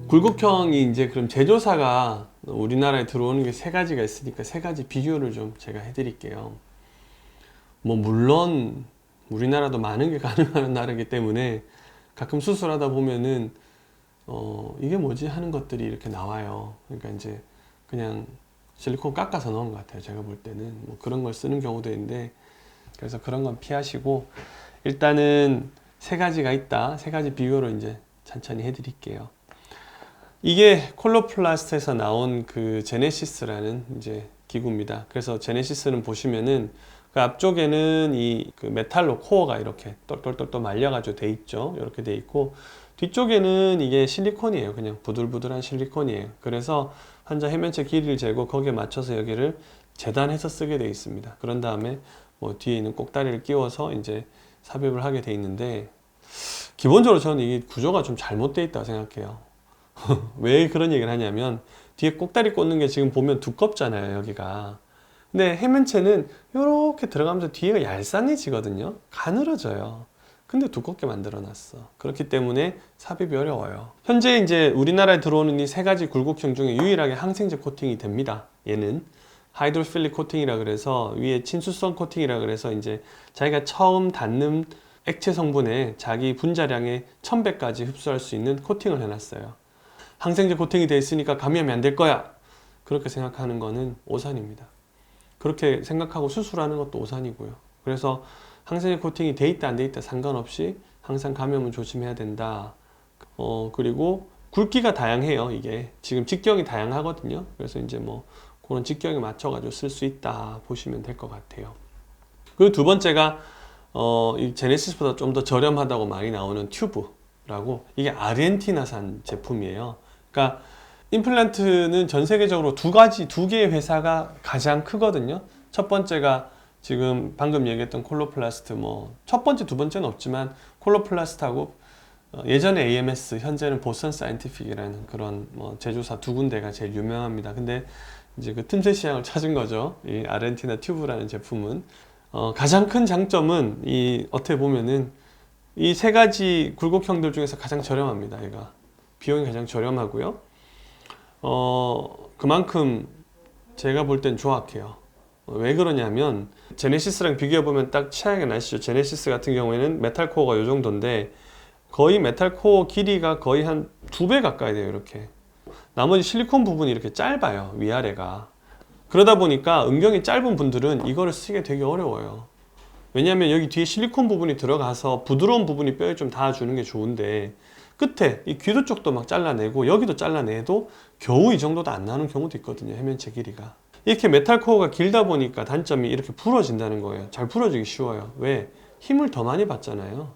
굴곡형이 이제 그럼 제조사가 우리나라에 들어오는 게 세 가지가 있으니까 세 가지 비교를 좀 제가 해드릴게요. 뭐 물론 우리나라도 많은 게 가능한 나라이기 때문에 가끔 수술하다 보면은 이게 뭐지 하는 것들이 이렇게 나와요. 그러니까 이제 그냥 실리콘 깎아서 넣은 것 같아요. 제가 볼 때는 뭐 그런 걸 쓰는 경우도 있는데, 그래서 그런 건 피하시고 일단은 세 가지가 있다. 세 가지 비교를 이제 천천히 해드릴게요. 이게 콜로플라스트에서 나온 그 제네시스라는 이제 기구입니다. 그래서 제네시스는 보시면은 그 앞쪽에는 이 그 메탈로 코어가 이렇게 똘똘똘똘 말려가지고 돼 있죠. 이렇게 돼 있고, 뒤쪽에는 이게 실리콘이에요. 그냥 부들부들한 실리콘이에요. 그래서 환자 해면체 길이를 재고 거기에 맞춰서 여기를 재단해서 쓰게 돼 있습니다. 그런 다음에 뭐 뒤에 있는 꼭다리를 끼워서 이제 삽입을 하게 돼 있는데, 기본적으로 저는 이게 구조가 좀 잘못되어 있다고 생각해요. 왜 그런 얘기를 하냐면, 뒤에 꼭다리 꽂는 게 지금 보면 두껍잖아요, 여기가. 근데 해면체는 이렇게 들어가면서 뒤에가 얄쌍해지거든요. 가늘어져요. 근데 두껍게 만들어 놨어. 그렇기 때문에 삽입이 어려워요. 현재 이제 우리나라에 들어오는 이 세 가지 굴곡형 중에 유일하게 항생제 코팅이 됩니다. 얘는 하이드로필릭 코팅이라 그래서, 위에 친수성 코팅이라 그래서 이제 자기가 처음 닿는 액체 성분의 자기 분자량의 1000배까지 흡수할 수 있는 코팅을 해놨어요. 항생제 코팅이 돼 있으니까 감염이 안 될 거야, 그렇게 생각하는 거는 오산입니다. 그렇게 생각하고 수술하는 것도 오산이고요. 그래서 항생제 코팅이 돼 있다 안 돼 있다 상관없이 항상 감염은 조심해야 된다. 그리고 굵기가 다양해요. 이게 지금 직경이 다양하거든요. 그래서 이제 뭐 그런 직경에 맞춰가지고 쓸 수 있다 보시면 될 것 같아요. 그리고 두 번째가 이 제네시스보다 좀 더 저렴하다고 많이 나오는 튜브라고, 이게 아르헨티나산 제품이에요. 그러니까 임플란트는 전 세계적으로 두 개의 회사가 가장 크거든요. 첫 번째가 지금 방금 얘기했던 콜로플라스트, 뭐 첫 번째, 두 번째는 없지만 콜로플라스트하고 예전에 AMS, 현재는 보스턴 사이언티픽이라는 그런 뭐 제조사 두 군데가 제일 유명합니다. 근데 이제 그 틈새 시장을 찾은 거죠. 이 아르헨티나 튜브라는 제품은 가장 큰 장점은 이 어떻게 보면은 이 세 가지 굴곡형들 중에서 가장 저렴합니다. 얘가 비용이 가장 저렴하고요. 그만큼 제가 볼 땐 정확해요. 왜 그러냐면 제네시스랑 비교해보면 딱 취향이 나시죠. 제네시스 같은 경우에는 메탈 코어가 이 정도인데, 거의 메탈 코어 길이가 거의 한 2배 가까이 돼요. 이렇게 나머지 실리콘 부분이 이렇게 짧아요, 위아래가. 그러다 보니까 음경이 짧은 분들은 이거를 쓰기 되게 어려워요. 왜냐하면 여기 뒤에 실리콘 부분이 들어가서 부드러운 부분이 뼈에 좀 닿아주는 게 좋은데, 끝에 이 귀도 쪽도 막 잘라내고 여기도 잘라내도 겨우 이 정도도 안 나오는 경우도 있거든요, 해면체 길이가. 이렇게 메탈 코어가 길다 보니까 단점이 이렇게 부러진다는 거예요. 잘 부러지기 쉬워요. 왜? 힘을 더 많이 받잖아요.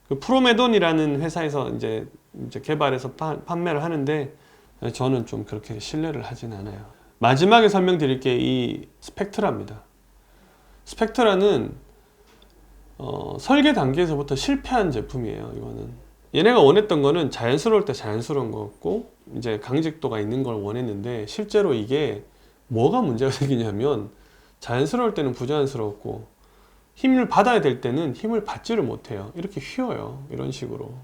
그 프로메돈이라는 회사에서 이제 개발해서 판매를 하는데, 저는 좀 그렇게 신뢰를 하진 않아요. 마지막에 설명드릴 게 이 스펙트라입니다. 스펙트라는 설계 단계에서부터 실패한 제품이에요. 이거는 얘네가 원했던 거는 자연스러울 때 자연스러운 거였고, 이제 강직도가 있는 걸 원했는데, 실제로 이게 뭐가 문제가 생기냐면, 자연스러울 때는 부자연스럽고 힘을 받아야 될 때는 힘을 받지를 못해요. 이렇게 휘어요. 이런 식으로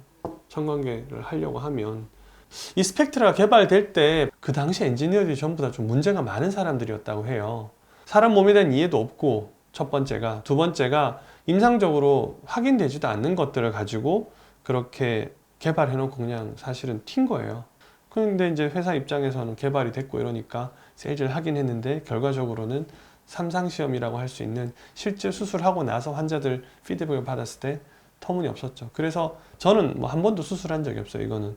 성관계를 하려고 하면. 이 스펙트라가 개발될 때 그 당시 엔지니어들이 전부 다 좀 문제가 많은 사람들이었다고 해요. 사람 몸에 대한 이해도 없고, 첫 번째가. 두 번째가 임상적으로 확인되지도 않는 것들을 가지고 그렇게 개발해 놓고 그냥 사실은 튄 거예요. 근데 이제 회사 입장에서는 개발이 됐고 이러니까 세일즈를 하긴 했는데, 결과적으로는 삼상시험이라고 할 수 있는 실제 수술하고 나서 환자들 피드백을 받았을 때 터무니없었죠. 그래서 저는 뭐 한 번도 수술한 적이 없어요. 이거는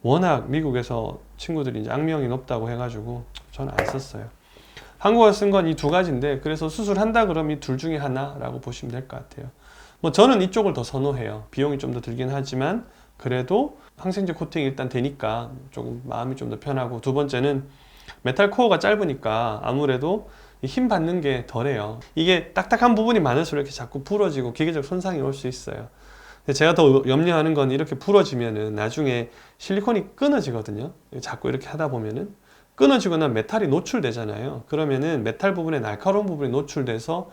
워낙 미국에서 친구들이 이제 악명이 높다고 해가지고 저는 안 썼어요. 한국에서 쓴 건 이 두 가지인데, 그래서 수술한다 그러면 이 둘 중에 하나라고 보시면 될 것 같아요. 뭐 저는 이쪽을 더 선호해요. 비용이 좀 더 들긴 하지만 그래도 항생제 코팅이 일단 되니까 조금 마음이 좀 더 편하고, 두 번째는 메탈 코어가 짧으니까 아무래도 힘 받는 게 덜해요. 이게 딱딱한 부분이 많을수록 이렇게 자꾸 부러지고 기계적 손상이 올 수 있어요. 근데 제가 더 염려하는 건, 이렇게 부러지면은 나중에 실리콘이 끊어지거든요. 자꾸 이렇게 하다 보면은. 끊어지거나 메탈이 노출되잖아요. 그러면은 메탈 부분에 날카로운 부분이 노출돼서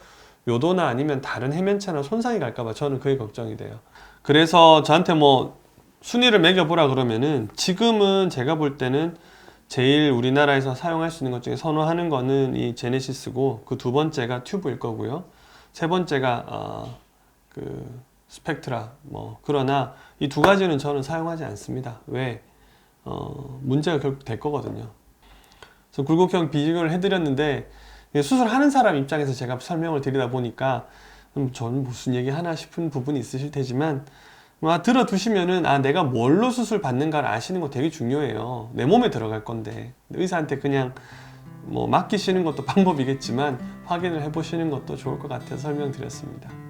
요도나 아니면 다른 해면체나 손상이 갈까봐 저는 그게 걱정이 돼요. 그래서 저한테 뭐 순위를 매겨보라 그러면은 지금은 제가 볼 때는 제일 우리나라에서 사용할 수 있는 것 중에 선호하는 거는 이 제네시스고, 그 두 번째가 튜브일 거고요. 세 번째가 그 스펙트라. 뭐 그러나 이 두 가지는 저는 사용하지 않습니다. 왜? 문제가 결국 될 거거든요. 그래서 굴곡형 비교를 해드렸는데 수술하는 사람 입장에서 제가 설명을 드리다 보니까 저는 무슨 얘기 하나 싶은 부분이 있으실 테지만 들어두시면은 내가 뭘로 수술 받는가를 아시는 거 되게 중요해요. 내 몸에 들어갈 건데 의사한테 그냥 뭐 맡기시는 것도 방법이겠지만 확인을 해보시는 것도 좋을 것 같아서 설명드렸습니다.